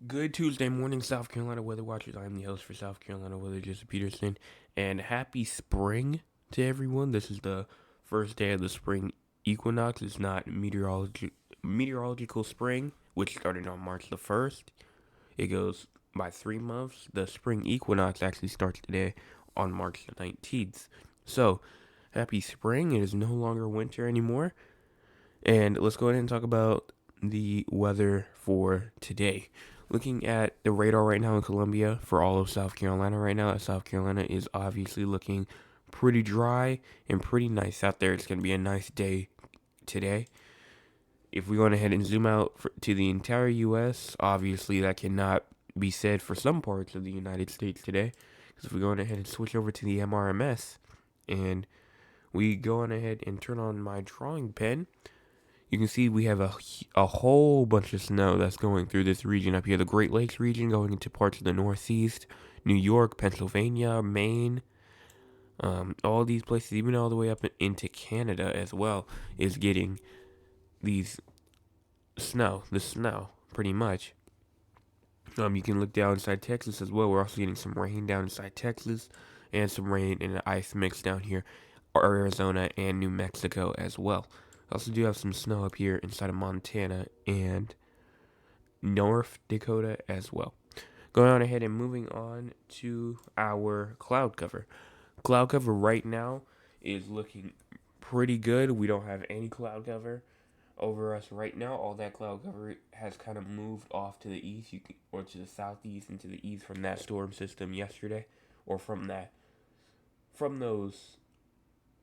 Good Tuesday morning, South Carolina Weather Watchers. I'm the host for South Carolina Weather, Jesse Peterson, and happy spring to everyone. This is the first day of the spring equinox. It's not meteorological spring, which started on March the 1st. It goes by 3 months. The spring equinox actually starts today on March the 19th. So, happy spring. It is no longer winter anymore. And let's go ahead and talk about the weather for today. Looking at the radar right now in Columbia for all of South Carolina right now, South Carolina is obviously looking pretty dry and pretty nice out there. It's going to be a nice day today. If we go ahead and zoom out to the entire U.S., obviously that cannot be said for some parts of the United States today. Because if we go ahead and switch over to the MRMS and we go on ahead and turn on my drawing pen, you can see we have a whole bunch of snow that's going through this region up here. The Great Lakes region going into parts of the Northeast, New York, Pennsylvania, Maine, all these places, even all the way up into Canada as well, is getting these the snow, pretty much. You can look down inside Texas as well. We're also getting some rain down inside Texas and some rain and ice mix down here, Arizona and New Mexico as well. I also do have some snow up here inside of Montana and North Dakota as well. Going on ahead and moving on to our cloud cover. Cloud cover right now is looking pretty good. We don't have any cloud cover over us right now. All that cloud cover has kind of moved off to the east, or to the southeast and to the east from that storm system yesterday, or from those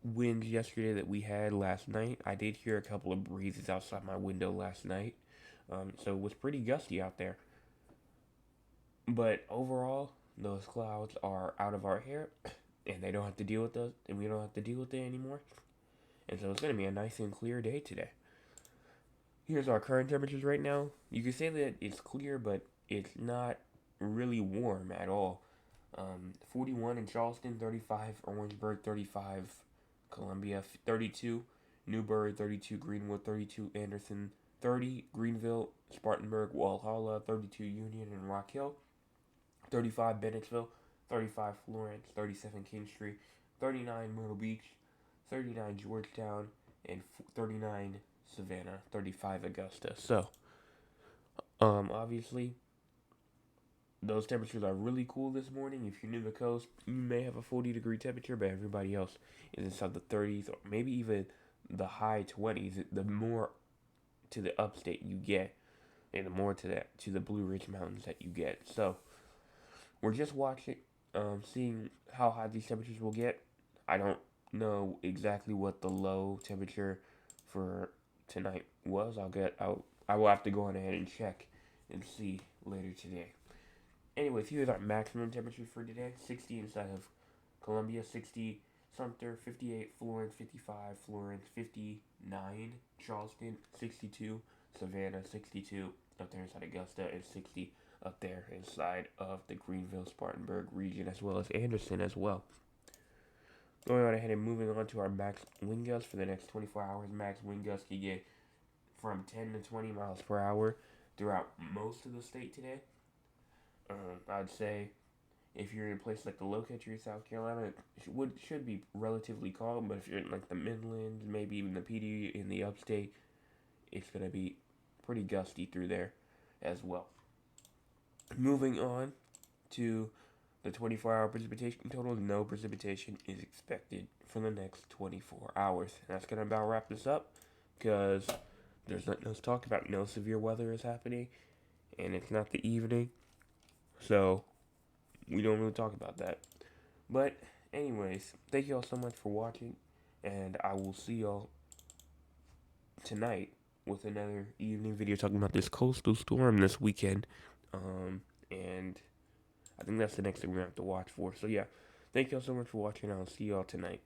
winds yesterday that we had last night. I did hear a couple of breezes outside my window last night, so it was pretty gusty out there. But overall, those clouds are out of our hair, and they don't have to deal with us, and we don't have to deal with it anymore. And so it's going to be a nice and clear day today. Here's our current temperatures right now. You can say that it's clear, but it's not really warm at all. 41 in Charleston, 35 Orangeburg, 35 Columbia, 32 Newburgh, 32 Greenwood, 32 Anderson, 30 Greenville, Spartanburg, Walhalla, 32 Union and Rock Hill, 35 Bennettsville, 35 Florence, 37 Kingstree, 39 Myrtle Beach, 39 Georgetown, and 39 Savannah, 35 Augusta. So, obviously, those temperatures are really cool this morning. If you're near the coast, you may have a 40-degree temperature, but everybody else is inside the 30s or maybe even the high 20s. The more to the upstate you get, and the more to the Blue Ridge Mountains that you get. So, we're just watching, seeing how high these temperatures will get. I don't know exactly what the low temperature for tonight was. I will have to go on ahead and check and see later today. Anyways, here's our maximum temperatures for today: 60 inside of Columbia, 60 Sumter, 58 Florence, 55 Florence, 59 Charleston, 62 Savannah, 62 up there inside Augusta, and 60 up there inside of the Greenville Spartanburg region, as well as Anderson as well. Going on ahead and moving on to our max wind gusts for the next 24 hours. Max wind gusts can get from 10 to 20 miles per hour throughout most of the state today. I'd say if you're in a place like the low country of South Carolina, it should be relatively calm. But if you're in like the Midlands, maybe even the PD in the upstate, it's gonna be pretty gusty through there as well. Moving on to the 24-hour precipitation total, no precipitation is expected for the next 24 hours. And that's gonna about wrap this up because there's nothing else to talk about. No severe weather is happening, and it's not the evening, so we don't really talk about that. But anyways, thank you all so much for watching, and I will see y'all tonight with another evening video talking about this coastal storm this weekend. And I think that's the next thing we're gonna have to watch for. So yeah, thank y'all so much for watching. I'll see y'all tonight.